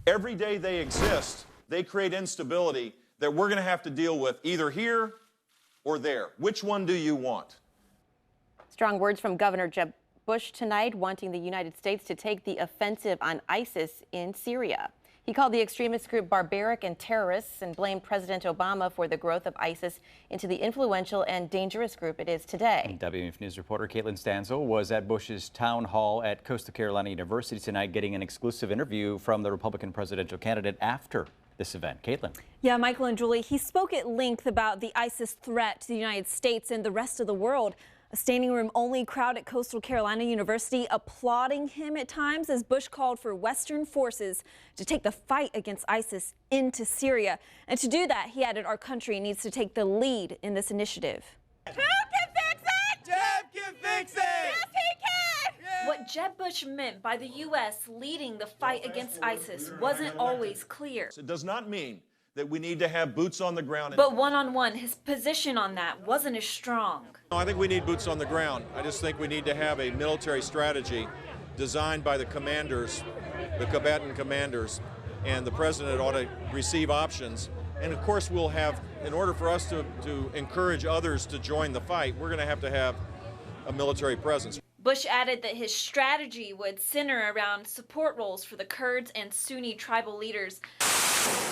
Every day they exist, they create instability that we're going to have to deal with either here or there. Which one do you want? Strong words from Governor Jeb Bush tonight, wanting the United States to take the offensive on ISIS in Syria. He called the extremist group barbaric and terrorists and blamed President Obama for the growth of ISIS into the influential and dangerous group it is today. WMF News reporter Caitlin Stanzel was at Bush's town hall at Coastal Carolina University tonight, getting an exclusive interview from the Republican presidential candidate after this event. Caitlin. Yeah, Michael and Julie, he spoke at length about the ISIS threat to the United States and the rest of the world. A standing room only crowd at Coastal Carolina University applauding him at times as Bush called for Western forces to take the fight against ISIS into Syria. And to do that, he added our country needs to take the lead in this initiative. Who can fix it? Jeb can fix it! Yes, he can! Yeah. What Jeb Bush meant by the U.S. leading the fight against ISIS wasn't always clear. It does not mean that we need to have boots on the ground. But one-on-one, his position on that wasn't as strong. No, I think we need boots on the ground. I just think we need to have a military strategy designed by the commanders, the combatant commanders, and the president ought to receive options. And of course we'll have, in order for us to encourage others to join the fight, we're going to have a military presence. Bush added that his strategy would center around support roles for the Kurds and Sunni tribal leaders,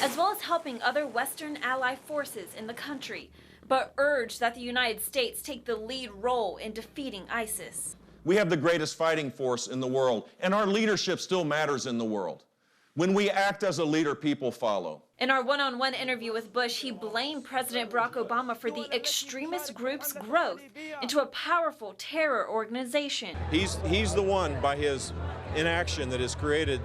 as well as helping other Western ally forces in the country, but urged that the United States take the lead role in defeating ISIS. We have the greatest fighting force in the world, and our leadership still matters in the world. When we act as a leader, people follow. In our one-on-one interview with Bush, he blamed President Barack Obama for the extremist group's growth into a powerful terror organization. He's the one, by his inaction, that has created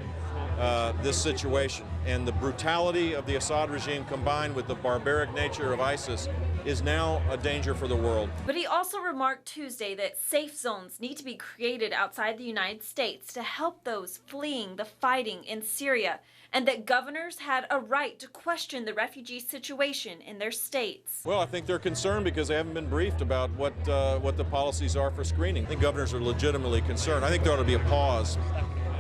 this situation. And the brutality of the Assad regime combined with the barbaric nature of ISIS is now a danger for the world. But he also remarked Tuesday that safe zones need to be created outside the United States to help those fleeing the fighting in Syria, and that governors had a right to question the refugee situation in their states. Well, I think they're concerned because they haven't been briefed about what the policies are for screening. I think governors are legitimately concerned. I think there ought to be a pause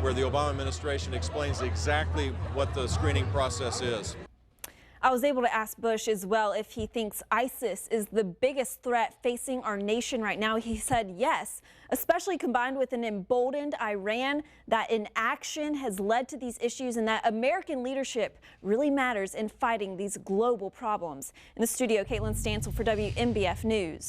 where the Obama administration explains exactly what the screening process is. I was able to ask Bush as well if he thinks ISIS is the biggest threat facing our nation right now. He said yes, especially combined with an emboldened Iran that inaction has led to these issues, and that American leadership really matters in fighting these global problems. In the studio, Caitlin Stanzel for WMBF News.